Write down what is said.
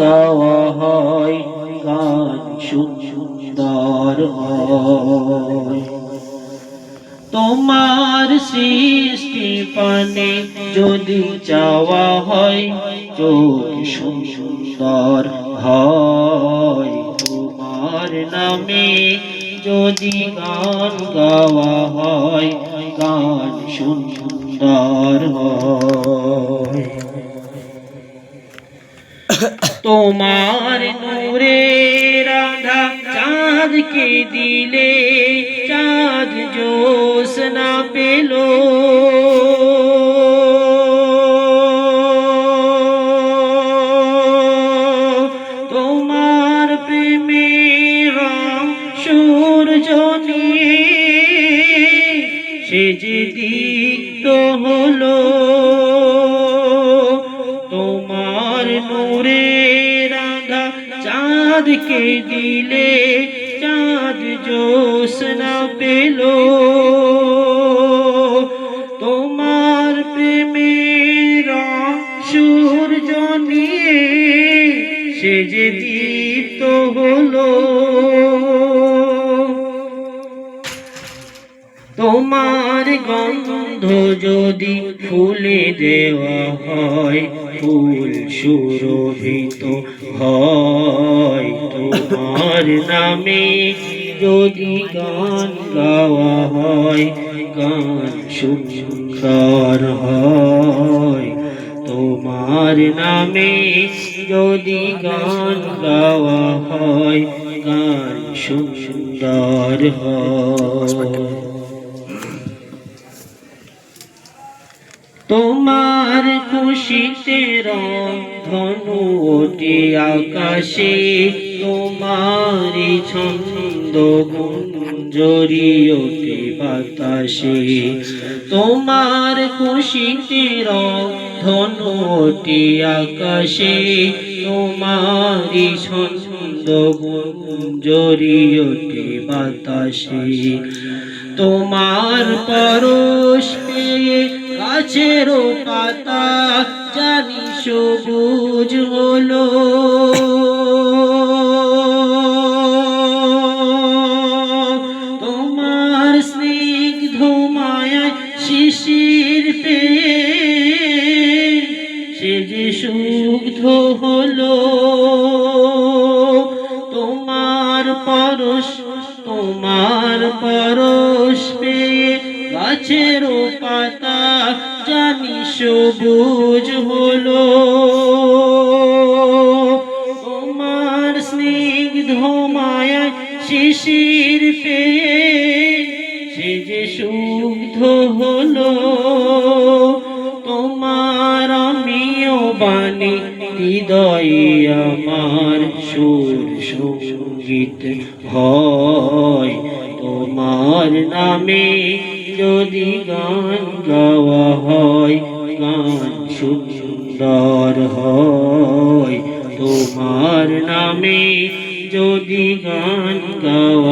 গাওয়া হয় গান সুন্দর হয়। তোমার সৃষ্টি পানে যদি চাওয়া হয় চোখ সুন্দর হয়। তোমার নামে যদি গান গাওয়া হয় গান সুন্দর হয়। তোমার নূরে রাধা চাঁদকে দিলে চাঁদ জ্যোৎস্না পেল। তোমার প্রেমে রাম সূর্য নিয়ে সে যে দীপ্ত হলো। তোমার নূরে রাধা চাঁদকে দিলে চাঁদ জ্যোৎস্না পেল। তোমার প্রেমের সূর্য নিয়ে সে যে দীপ্ত হলো। তোমার গন্ধ যদি ফুলে দেওয়া হয় ফুল সুরভিত হয়। তোমার নামে যদি গান গাওয়া হয় গান সুন্দর হয়। তোমার নামে যদি গান গাওয়া হয় গান সুন্দর হয়। তোমার খুশিতে রংধনু ওঠে আকাশে। তোমারি ছন্দ গুঞ্জরি ওঠে বাতাসে। তোমার খুশিতে রংধনু ওঠে আকাশে। তোমারি ছন্দ গুঞ্জরি ওঠে বাতাসে। তোমার পরশ পেয়ে গাছের পাতা জানি সবুজ হলো। তোমার স্নিগ্ধ মায়ায় শিশির পেয়ে সে যে সুগ্ধ হলো। তোমার পরশ পেয়ে গাছের পাতা জানি সবুজ হলো। তোমার স্নিগ্ধ মায়া শিশির পেয়ে সে যে সুগ্ধ হলো। তোমার আমিও বাণী হৃদয়ে আমার সুর সঙ্গীত হয়। তোমার নামে যদি গান গাওয়া হয় গান সুন্দর হয়। তোমার নামে যদি গান গাওয়া